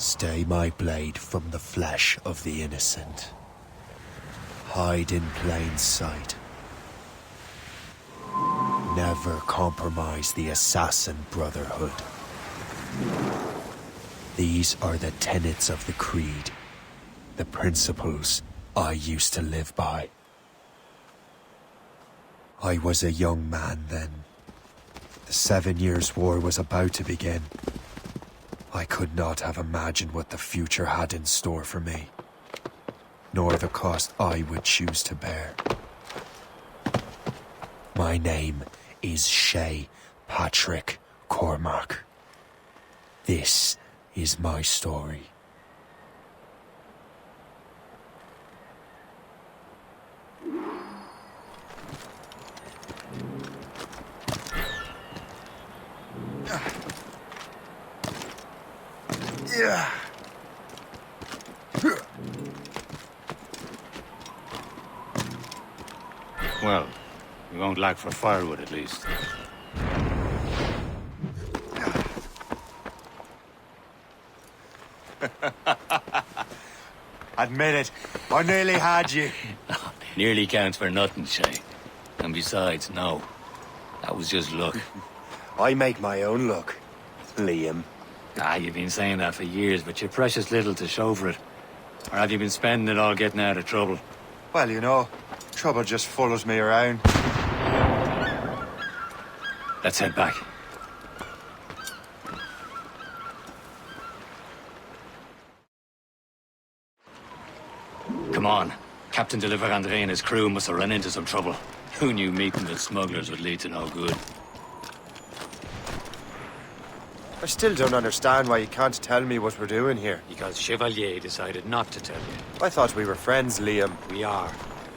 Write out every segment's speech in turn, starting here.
Stay my blade from the flesh of the innocent. Hide in plain sight. Never compromise the Assassin Brotherhood. These are the tenets of the Creed, the principles I used to live by. I was a young man then. The 7 Years' War was about to begin. I could not have imagined what the future had in store for me, nor the cost I would choose to bear. My name is Shay Patrick Cormack. This is my story. Yeah. Well, we won't lack for firewood at least. Admit it, I nearly had you. Nearly counts for nothing, Shay. And besides, no. That was just luck. I make my own luck, Liam. You've been saying that for years, but you're precious little to show for it. Or have you been spending it all getting out of trouble? Well, you know, trouble just follows me around. Let's head back. Come on. Captain de Andre and his crew must have run into some trouble. Who knew meeting the smugglers would lead to no good? I still don't understand why you can't tell me what we're doing here. Because Chevalier decided not to tell you. I thought we were friends, Liam. We are.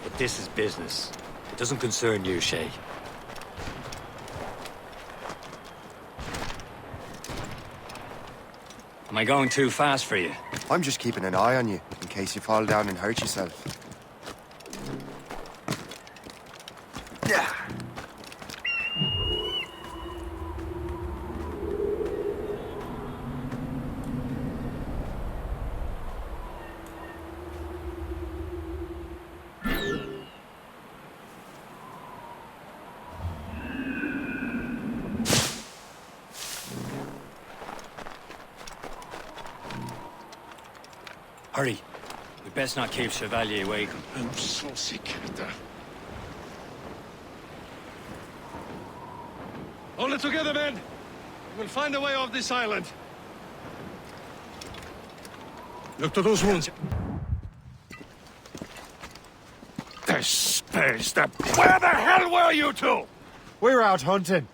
But this is business. It doesn't concern you, Shay. Am I going too fast for you? I'm just keeping an eye on you, in case you fall down and hurt yourself. Yeah. Hurry. We best not keep Chevalier waiting. I'm so sick. Hold it together, men. We'll find a way off this island. Look to those wounds. Where the hell were you two? We're out hunting.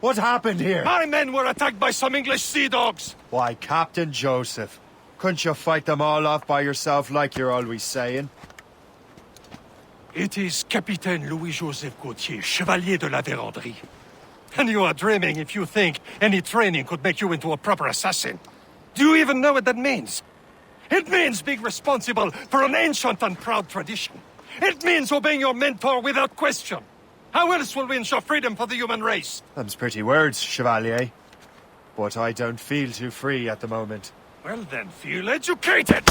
What happened here? My men were attacked by some English sea dogs. Why, Captain Joseph. Couldn't you fight them all off by yourself like you're always saying? It is Capitaine Louis-Joseph Gauthier, Chevalier de la Vérendrye. And you are dreaming if you think any training could make you into a proper assassin. Do you even know what that means? It means being responsible for an ancient and proud tradition. It means obeying your mentor without question. How else will we ensure freedom for the human race? Them's pretty words, Chevalier. But I don't feel too free at the moment. Well then, feel educated!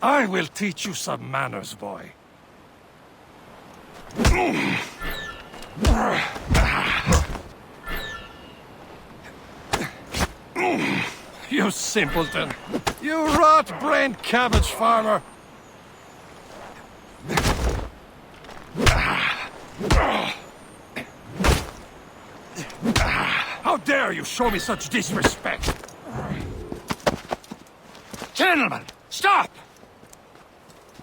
I will teach you some manners, boy. You simpleton! You rot-brained cabbage farmer! How dare you show me such disrespect? Gentlemen, stop!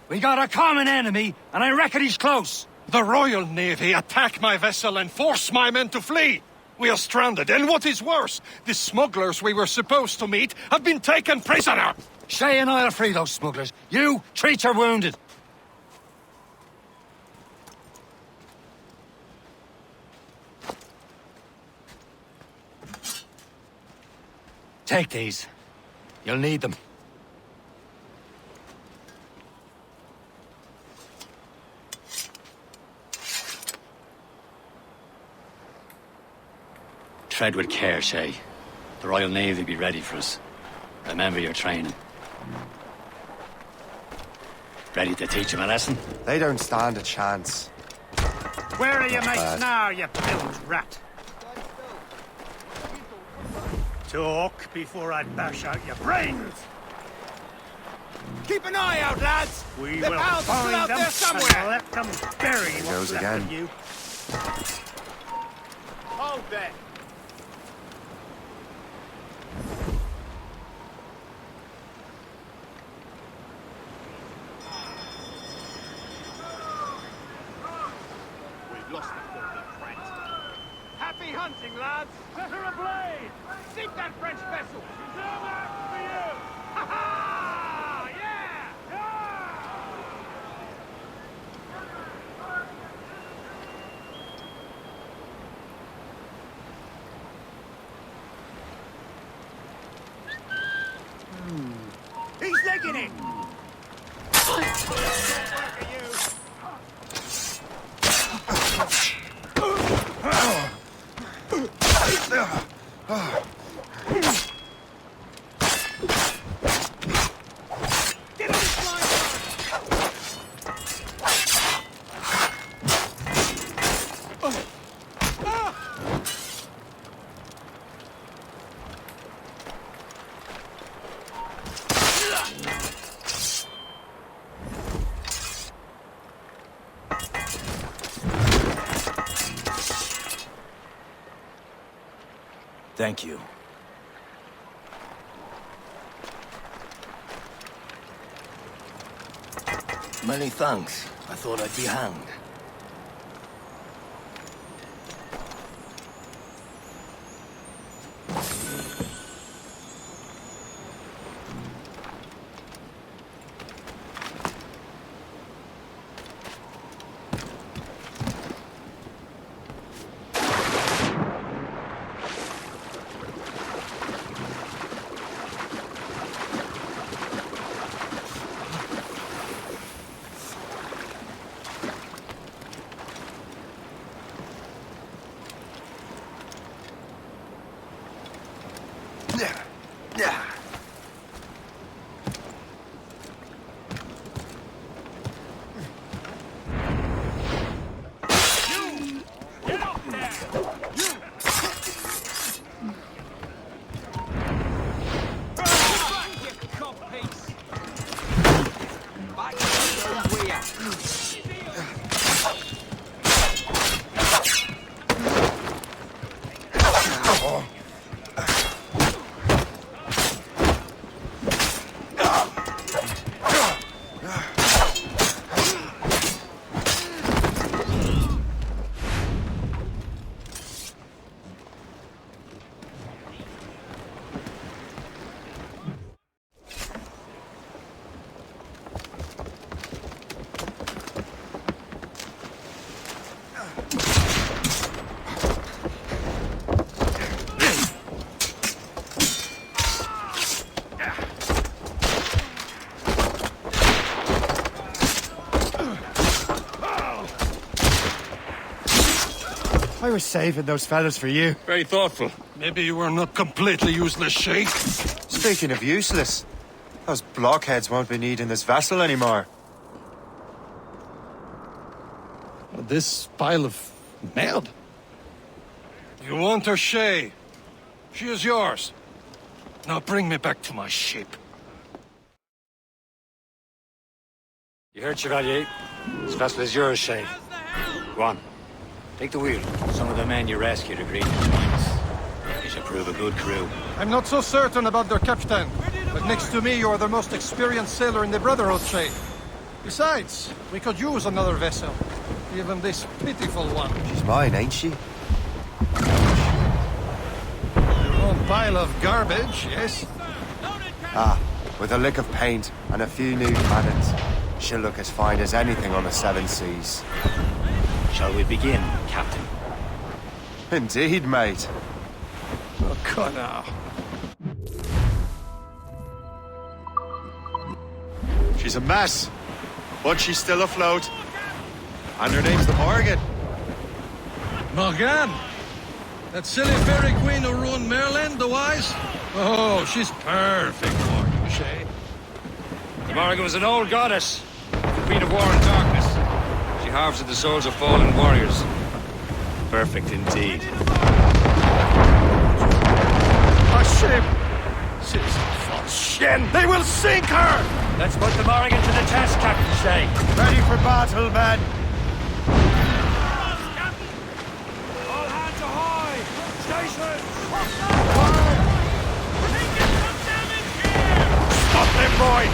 We got a common enemy, and I reckon he's close. The Royal Navy attack my vessel and force my men to flee. We are stranded, and what is worse, the smugglers we were supposed to meet have been taken prisoner. Shay and I'll free those smugglers. You, treat your wounded. Take these. You'll need them. Tread with care, Shay. The Royal Navy be ready for us. Remember your training. Ready to teach him a lesson? They don't stand a chance. Where are your Not mates bad. now, you bilge rat? Talk before I bash out your brains! Keep an eye out, lads! We The will pals are still find out them there somewhere! and let them bury There what's goes left again. of you. Hold there! We've lost the filthy French. Happy hunting, lads! Set her ablaze! Sink that French vessel! Reserve that for you! Ha ha! Yeah! He's legging it! Get on his flying! Thank you. Many thanks. I thought I'd be hanged. I was saving those fellas for you. Very thoughtful. Maybe you were not completely useless, Shay. Speaking of useless, those blockheads won't be needing this vessel anymore. This pile of merd? You want her, Shay? She is yours. Now bring me back to my ship. You heard, Chevalier? This vessel is yours, Shay. Go on. Take the wheel. Some of the men you rescued agreed to join us. You should prove a good crew. I'm not so certain about their captain, but next to me you are the most experienced sailor in the Brotherhood, Shay. Besides, we could use another vessel. Even this pitiful one. She's mine, ain't she? Your own pile of garbage, yes? Ah, with a lick of paint and a few new cannons, she'll look as fine as anything on the seven seas. Shall we begin, Captain? Indeed, mate. Oh, come now. She's a mess, but she's still afloat. And her name's the Morgan. Morgan? That silly fairy queen who ruined Merlin, the wise? Oh, she's perfect for you, Shay. The Morrigan was an old goddess, the queen of war and darkness. She harvested the souls of fallen warriors. Perfect indeed. A ship! She's a false shin! They will sink her! Let's put the Morrigan to the test, Captain Shay. Ready for battle, men! All hands ahoy! Station! Stop them, boy!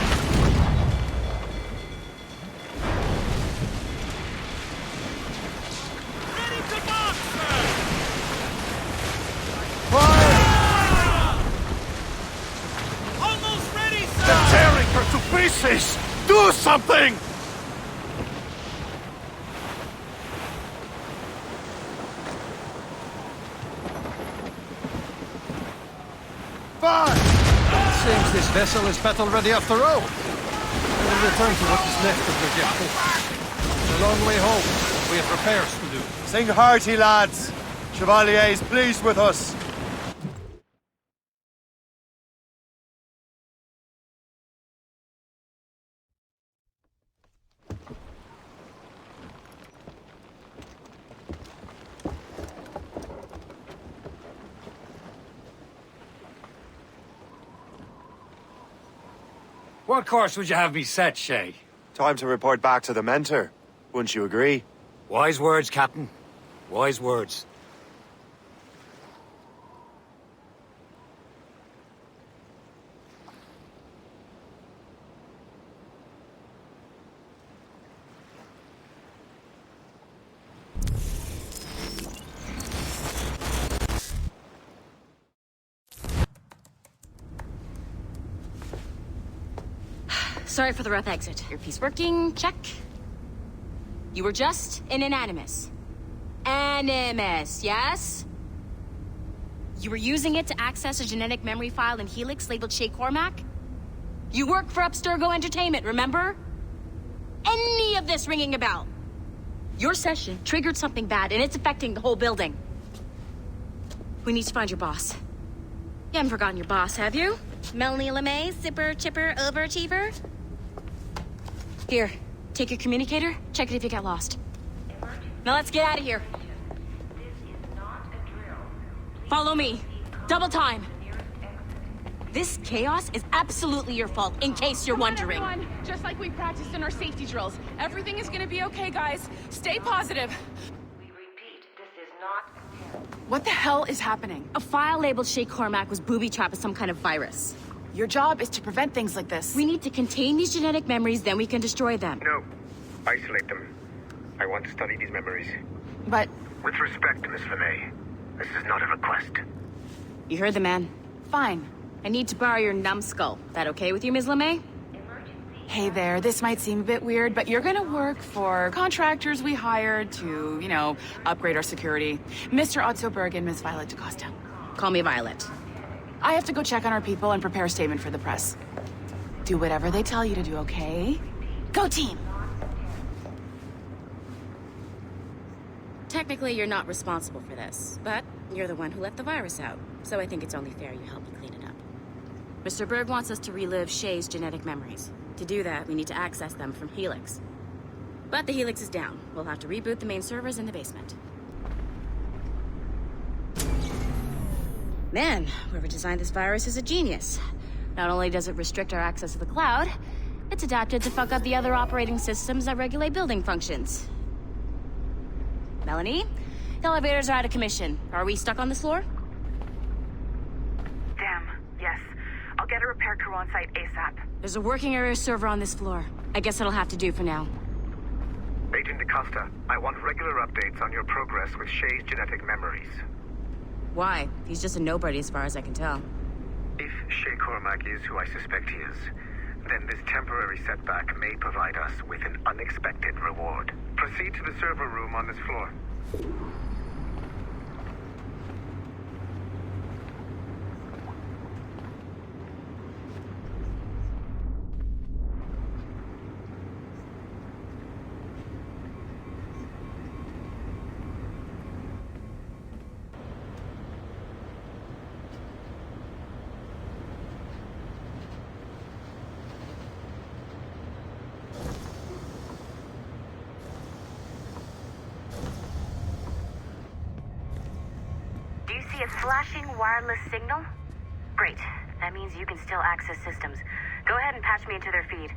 Almost ready, sir! They're tearing her to pieces! Do something! Fine! Seems this vessel is battle-ready after all. We will return to what is left of the Gecko. It's a long way home. We have repairs to do. Sing hearty, lads. Chevalier is pleased with us. What course would you have me set, Shay? Time to report back to the mentor. Wouldn't you agree? Wise words, Captain. Wise words. Sorry for the rough exit. Earpiece working, check. You were just an animus. Animus, yes? You were using it to access a genetic memory file in Helix labeled Shay Cormack? You work for Abstergo Entertainment, remember? Any of this ringing a bell? Your session triggered something bad, and it's affecting the whole building. We need to find your boss. You haven't forgotten your boss, have you? Melanie LeMay, zipper, chipper, overachiever? Here, take your communicator, check it if you get lost. Now let's get out of here. Follow me. Double time. This chaos is absolutely your fault, in case you're wondering. Everyone, just like we practiced in our safety drills. Everything is gonna be okay, guys. Stay positive. We repeat, this is not a test. What the hell is happening? A file labeled Shay Cormack was booby-trapped with some kind of virus. Your job is to prevent things like this. We need to contain these genetic memories, then we can destroy them. No. Isolate them. I want to study these memories. But With respect, Miss LeMay, this is not a request. You heard the man. fine. I need to borrow your numbskull. That okay with you, Ms. LeMay? Hey there, this might seem a bit weird, but you're gonna work for contractors we hired to, you know, upgrade our security. Mr. Otto Berg and Ms. Violet DaCosta. Call me Violet. I have to go check on our people and prepare a statement for the press. Do whatever they tell you to do, okay? Go team! Technically, you're not responsible for this, but you're the one who let the virus out, so I think it's only fair you help me clean it up. Mr. Berg wants us to relive Shay's genetic memories. To do that, we need to access them from Helix. But the Helix is down. We'll have to reboot the main servers in the basement. Man, whoever designed this virus is a genius. Not only does it restrict our access to the cloud, it's adapted to fuck up the other operating systems that regulate building functions. Melanie? The elevators are out of commission. Are we stuck on this floor? Damn, yes. I'll get a repair crew on site ASAP. There's a working area server on this floor. I guess it'll have to do for now. Agent DaCosta, I want regular updates on your progress with Shay's genetic memories. Why? He's just a nobody as far as I can tell. If Shay Cormack is who I suspect he is, then this temporary setback may provide us with an unexpected reward. Proceed to the server room on this floor. see a flashing wireless signal? Great. That means you can still access systems. Go ahead and patch me into their feed.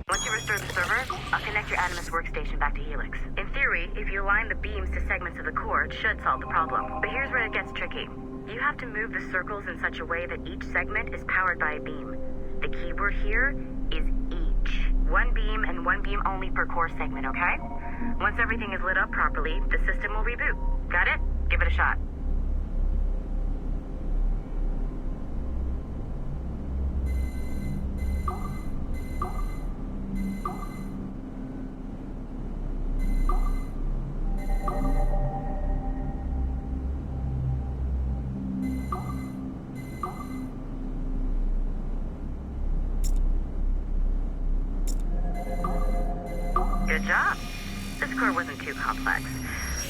Once you restore the server, I'll connect your Animus workstation back to Helix. In theory, if you align the beams to segments of the core, it should solve the problem. But here's where it gets tricky. You have to move the circles in such a way that each segment is powered by a beam. The keyword here is each. One beam and one beam only per core segment, okay? Once everything is lit up properly, the system will reboot. Got it? Give it a shot. Good job. This core wasn't too complex,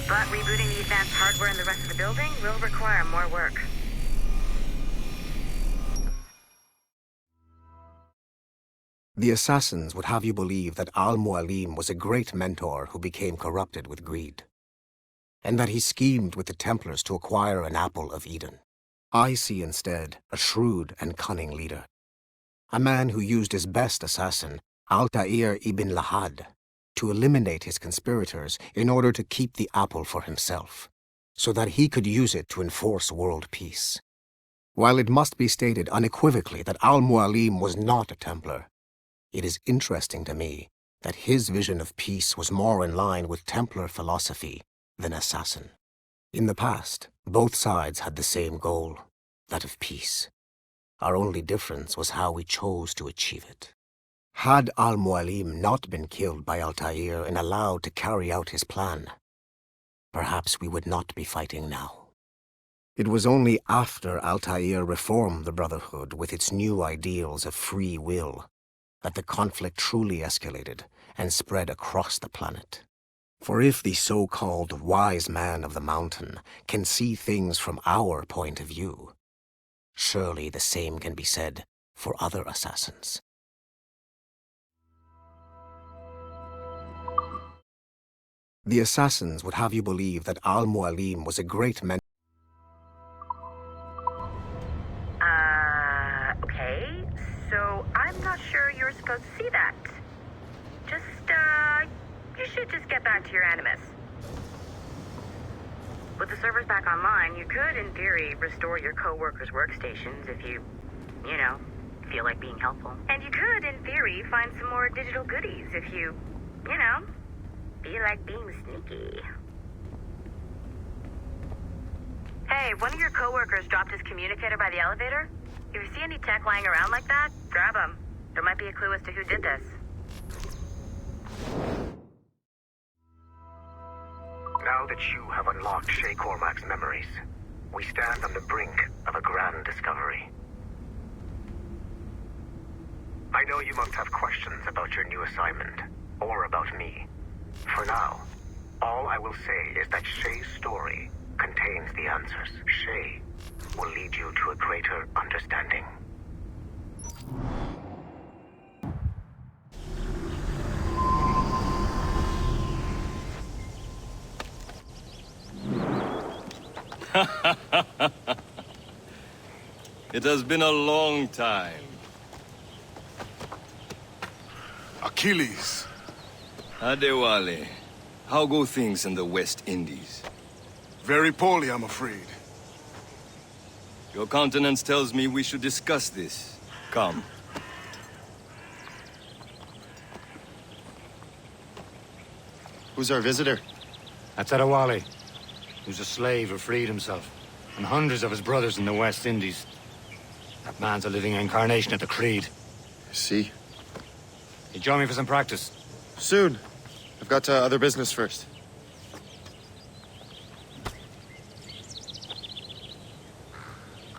but rebooting the advanced hardware in the rest of the building will require more work. The assassins would have you believe that Al-Mualim was a great mentor who became corrupted with greed, and that he schemed with the Templars to acquire an apple of Eden. I see instead a shrewd and cunning leader, a man who used his best assassin, Altair ibn Lahad, to eliminate his conspirators in order to keep the apple for himself, so that he could use it to enforce world peace. While it must be stated unequivocally that Al-Mualim was not a Templar, it is interesting to me that his vision of peace was more in line with Templar philosophy than assassin. In the past, both sides had the same goal, that of peace. Our only difference was how we chose to achieve it. Had Al-Mualim not been killed by Altair and allowed to carry out his plan, perhaps we would not be fighting now. It was only after Altair reformed the Brotherhood with its new ideals of free will that the conflict truly escalated and spread across the planet. For if the so-called wise man of the mountain can see things from our point of view, surely the same can be said for other assassins. The assassins would have you believe that Al-Mualim was a great mentor. Okay. So I'm not sure you're supposed to see that. You should just get back to your Animus. With the servers back online, you could, in theory, restore your co-workers' workstations if you feel like being helpful. And you could, in theory, find some more digital goodies if you feel like being sneaky. Hey, one of your co-workers dropped his communicator by the elevator. If you see any tech lying around like that, grab them. There might be a clue as to who did this. Now that you have unlocked Shay Cormack's memories, we stand on the brink of a grand discovery. I know you must have questions about your new assignment, or about me. For now, all I will say is that Shay's story contains the answers. Shay will lead you to a greater understanding. It has been a long time. Achilles. Adewale, how go things in the West Indies? Very poorly, I'm afraid. Your countenance tells me we should discuss this. Come. Who's our visitor? That's Adewale, who's a slave who freed himself. and hundreds of his brothers in the West Indies. That man's a living incarnation of the Creed. See? You join me for some practice? Soon. I've got other business first.